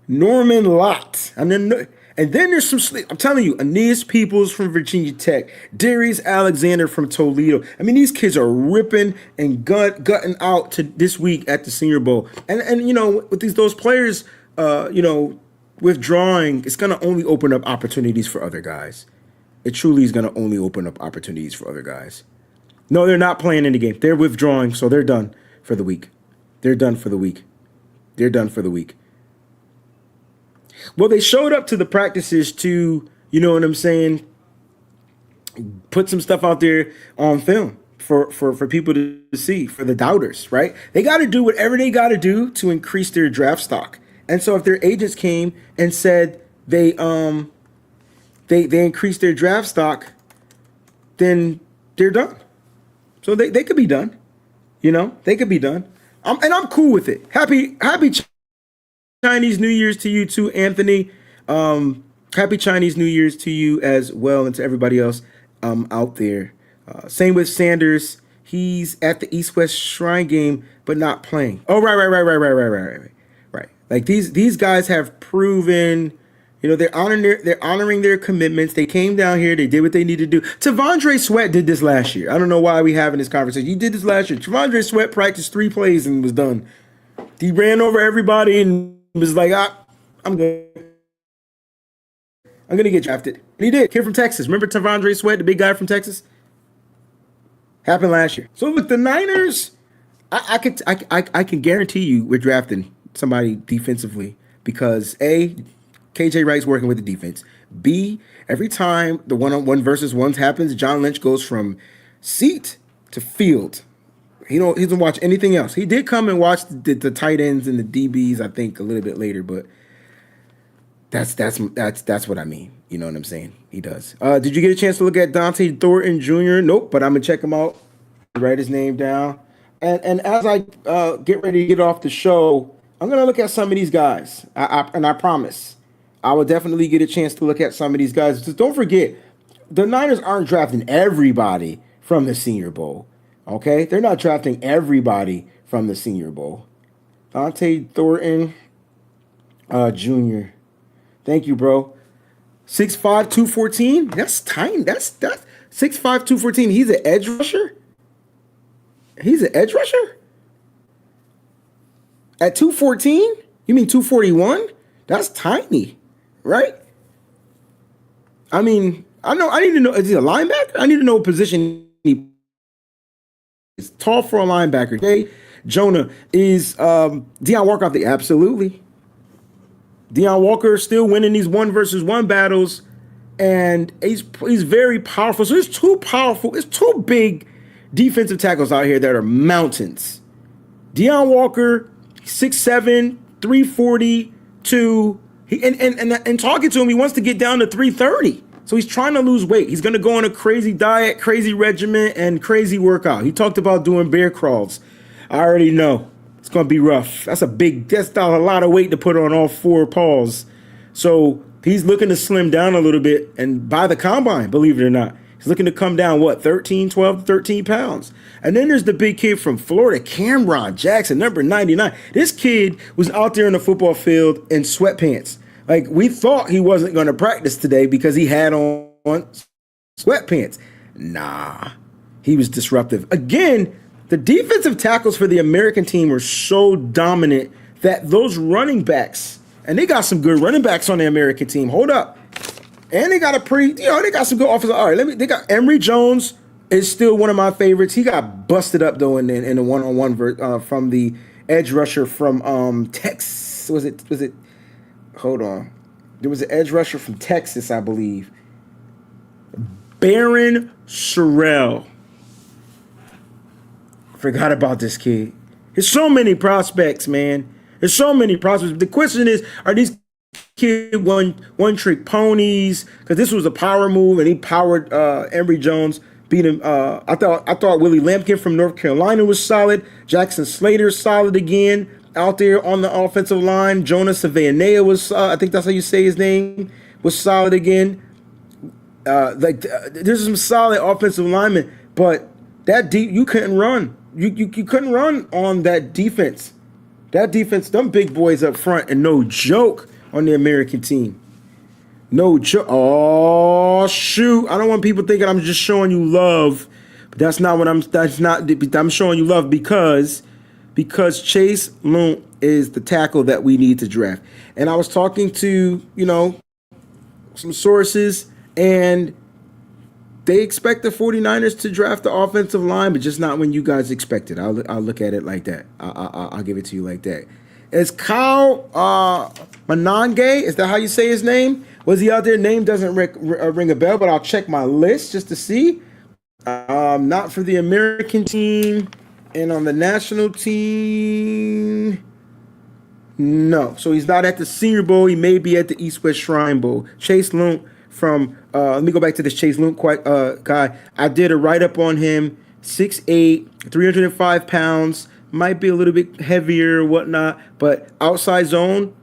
Norman Lott. And then there's some sleep. I'm telling you, Aeneas Peoples from Virginia Tech, Darius Alexander from Toledo. I mean, these kids are ripping and gutting out to this week at the Senior Bowl. And you know, with those players, withdrawing, it's gonna only open up opportunities for other guys. It truly is gonna only open up opportunities for other guys. No, they're not playing in the game. They're withdrawing, so they're done for the week. They're done for the week. Well, they showed up to the practices to, you know what I'm saying, put some stuff out there on film for people to see, for the doubters, right? They got to do whatever they got to do to increase their draft stock. And so if their agents came and said they increased their draft stock, then they're done. So they could be done. You know, they could be done. I'm cool with it. Happy Chinese New Year's to you too, Anthony. Happy Chinese New Year's to you as well, and to everybody else out there. Same with Sanders. He's at the East West Shrine game, but not playing. Oh, right. Like these guys have proven, they're honoring their commitments. They came down here. They did what they needed to do. Tavondre Sweat did this last year. I don't know why we having this conversation. He did this last year. Tavondre Sweat practiced 3 plays and was done. He ran over everybody and was like, I'm good. I'm gonna get drafted. And he did. Kid from Texas. Remember Tavondre Sweat, the big guy from Texas? Happened last year. So look, the Niners, I can guarantee you we're drafting somebody defensively because A, KJ Wright's working with the defense. B, every time the one-on-one versus ones happens, John Lynch goes from seat to field. He doesn't watch anything else. He did come and watch the tight ends and the DBs, I think, a little bit later, but that's what I mean. You know what I'm saying? He does. Did you get a chance to look at Dante Thornton Jr.? Nope, but I'm gonna check him out. Write his name down. And as I get ready to get off the show, I'm gonna look at some of these guys. I promise, I will definitely get a chance to look at some of these guys. Just don't forget, the Niners aren't drafting everybody from the Senior Bowl. Okay, they're not drafting everybody from the Senior Bowl. Dante Thornton Jr. Thank you, bro. 6'5", 214. That's tiny. That's 6'5", 214. He's an edge rusher. He's an edge rusher? At 214? You mean 241? That's tiny, right? I mean, I need to know, is he a linebacker? I need to know what position he is. Tall for a linebacker. Okay. Jonah, is Deion Walker out there? Absolutely. Deion Walker is still winning these 1-versus-1 battles, and he's very powerful. So it's two big defensive tackles out here that are mountains. Deion Walker, 6'7", 342. And talking to him, he wants to get down to 330. So he's trying to lose weight. He's going to go on a crazy diet, crazy regimen, and crazy workout. He talked about doing bear crawls. I already know. It's going to be rough. That's a lot of weight to put on all 4 paws. So he's looking to slim down a little bit. And by the combine, believe it or not, he's looking to come down, 12 to 13 pounds. And then there's the big kid from Florida, Cameron Jackson, number 99. This kid was out there in the football field in sweatpants. Like, we thought he wasn't going to practice today because he had on sweatpants. Nah, he was disruptive. Again, the defensive tackles for the American team were so dominant that those running backs, and they got some good running backs on the American team. Hold up. And they got they got some good offensive. All right, they got Emory Jones is still one of my favorites. He got busted up though in the one-on-one from the edge rusher from Texas. Was it? Hold on. There was an edge rusher from Texas, I believe. Baron Sorrell. Forgot about this kid. There's so many prospects, man. There's so many prospects. The question is, are these kids one-trick ponies? Because this was a power move, and he powered Emory Jones, beat him. I thought Willie Lampkin from North Carolina was solid. Jackson Slater solid again out there on the offensive line. Jonas Savanea was, I think that's how you say his name, was solid again. There's some solid offensive linemen, but that deep, you couldn't run. You couldn't run on that defense. That defense, them big boys up front, and no joke on the American team. No joke. Oh shoot! I don't want people thinking I'm just showing you love, but that's not what I'm. That's not. I'm showing you love because Chase Lunt is the tackle that we need to draft. And I was talking to some sources, and they expect the 49ers to draft the offensive line, but just not when you guys expect it. I'll look at it like that. I'll give it to you like that. Is Kyle Manange, is that how you say his name? Was he out there? Name doesn't ring a bell, but I'll check my list just to see. Not for the American team, and on the national team, no. So he's not at the Senior Bowl. He may be at the East West Shrine Bowl. Chase Lunt from, let me go back to this Chase Lunt guy. I did a write-up on him, 6'8", 305 pounds, might be a little bit heavier or whatnot, but outside zone,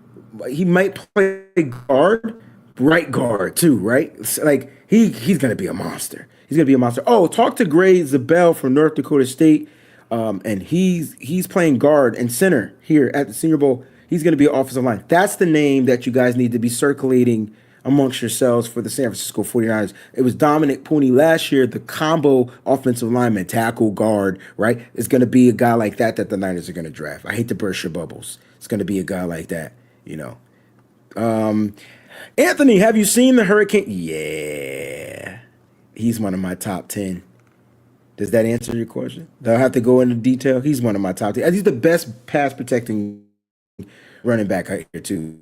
he might play guard, right guard too, right? Like he's gonna be a monster. He's gonna be a monster. Oh, talk to Gray Zabel from North Dakota State, and he's playing guard and center here at the Senior Bowl. He's gonna be an offensive line. That's the name that you guys need to be circulating amongst yourselves for the San Francisco 49ers. It was Dominic Pooney last year, the combo offensive lineman, tackle, guard, right? It's going to be a guy like that the Niners are going to draft. I hate to burst your bubbles. It's going to be a guy like that, you know. Anthony, have you seen the Hurricane? Yeah. He's one of my top 10. Does that answer your question? Do I have to go into detail? He's one of my top 10. He's the best pass protecting running back out here, too.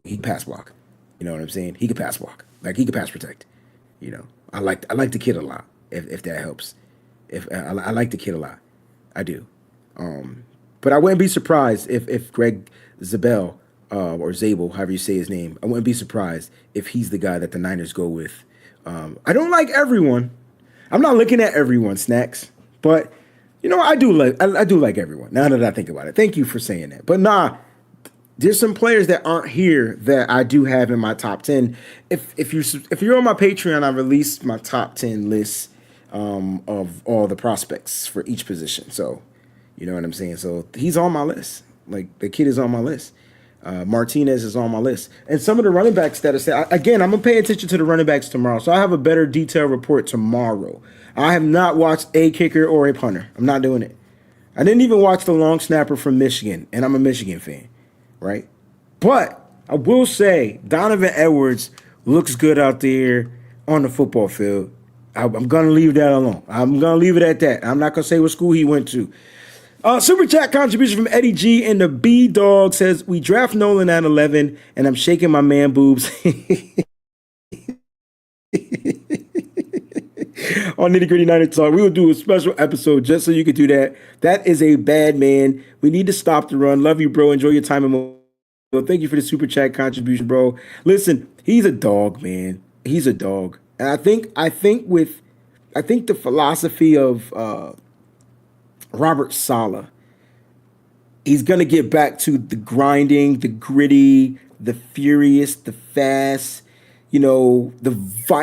He pass block. You know what I'm saying? He could pass block. Like he could pass protect. You know, I like the kid a lot. If that helps, if I like the kid a lot, I do. But I wouldn't be surprised if Greg Zabel or Zabel, however you say his name, I wouldn't be surprised if he's the guy that the Niners go with. I don't like everyone. I'm not looking at everyone, Snacks, but you know I do like everyone. Now that I think about it, thank you for saying that. But nah. There's some players that aren't here that I do have in my top 10. If you're on my Patreon, I released my top 10 list of all the prospects for each position. So, you know what I'm saying? So he's on my list. Like the kid is on my list. Martinez is on my list. And some of the running backs that are said, again, I'm going to pay attention to the running backs tomorrow. So I have a better detailed report tomorrow. I have not watched a kicker or a punter. I'm not doing it. I didn't even watch the long snapper from Michigan, and I'm a Michigan fan. Right? But I will say Donovan Edwards looks good out there on the football field. I'm going to leave that alone. I'm going to leave it at that. I'm not going to say what school he went to. Super chat contribution from Eddie G and the B-Dog says, we draft Nolan at 11, and I'm shaking my man boobs. On Nitty Gritty Niner Talk, we will do a special episode just so you can do that. That is a bad man. We need to stop the run. Love you, bro. Enjoy your time. Well, thank you for the super chat contribution, bro. Listen, he's a dog, man. He's a dog, and I think the philosophy of Robert Saleh, he's gonna get back to the grinding, the gritty, the furious, the fast. You know, the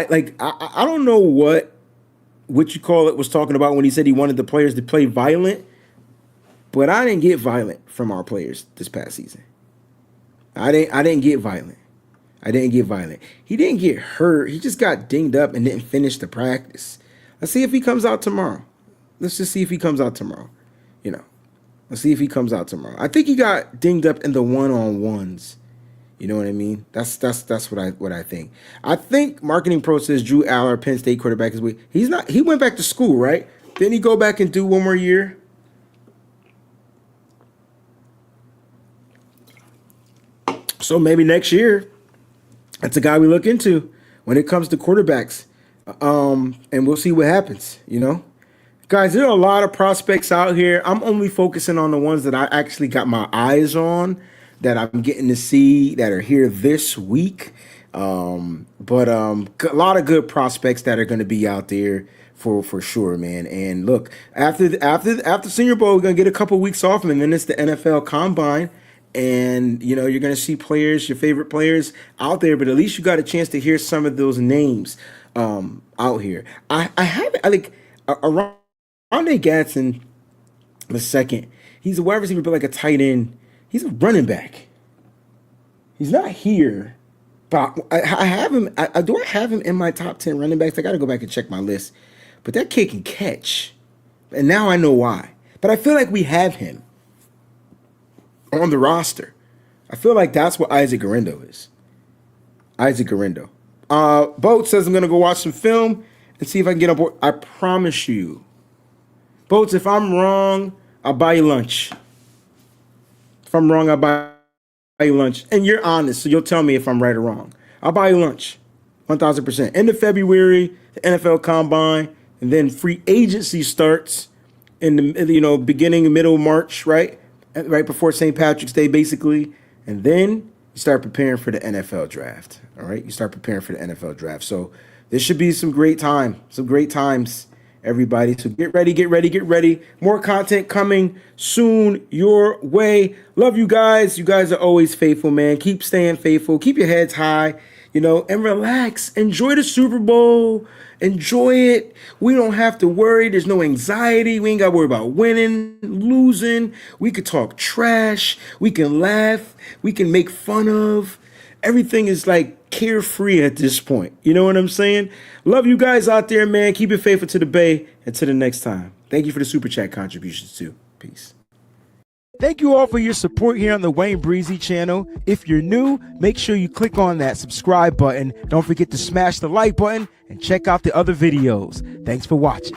like I don't know what you call it was talking about when he said he wanted the players to play violent, but I didn't get violent from our players this past season. I didn't get violent. I didn't get violent. He didn't get hurt. He just got dinged up and didn't finish the practice. Let's see if he comes out tomorrow. Let's just see if he comes out tomorrow. You know, let's see if he comes out tomorrow. I think he got dinged up in the one-on-ones. You know what I mean? That's what I think. I think Marketing Pro says Drew Aller, Penn State quarterback, is weak. He's not. He went back to school, right? Didn't he go back and do one more year? So maybe next year, that's a guy we look into when it comes to quarterbacks. And we'll see what happens, you know? Guys, there are a lot of prospects out here. I'm only focusing on the ones that I actually got my eyes on, that I'm getting to see, that are here this week. But a lot of good prospects that are going to be out there for sure, man. And look, after Senior Bowl, we're going to get a couple weeks off, and then it's the NFL Combine. And, you know, you're going to see players, your favorite players out there, but at least you got a chance to hear some of those names out here. I think Rondé Gatson the second, he's a wide receiver, but like a tight end. He's a running back. He's not here, but I have him. Do I have him in my top 10 running backs? I got to go back and check my list. But that kid can catch, and now I know why. But I feel like we have him on the roster. I feel like that's what Isaac Garendo is. Isaac Garendo. Boat says I'm going to go watch some film and see if I can get on board. I promise you. Boats, if I'm wrong, I'll buy you lunch. If I'm wrong, I'll buy you lunch. And you're honest, so you'll tell me if I'm right or wrong. I'll buy you lunch. 1,000%. End of February, the NFL Combine, and then free agency starts in the beginning, middle of March, right? Right before St. Patrick's Day, basically. And then you start preparing for the NFL draft. All right? You start preparing for the NFL draft. So this should be some great times everybody. So get ready, get ready, get ready. More content coming soon your way. Love you guys. You guys are always faithful, man. Keep staying faithful. Keep your heads high, and relax. Enjoy the Super Bowl. Enjoy it. We don't have to worry. There's no anxiety. We ain't got to worry about winning, losing. We could talk trash. We can laugh. We can make fun of. Everything is like carefree at this point. You know what I'm saying? Love you guys out there, man. Keep it faithful to the Bay. Until the next time. Thank you for the super chat contributions too. Peace. Thank you all for your support here on the Wayne Breezy channel. If you're new, make sure you click on that subscribe button. Don't forget to smash the like button and check out the other videos. Thanks for watching.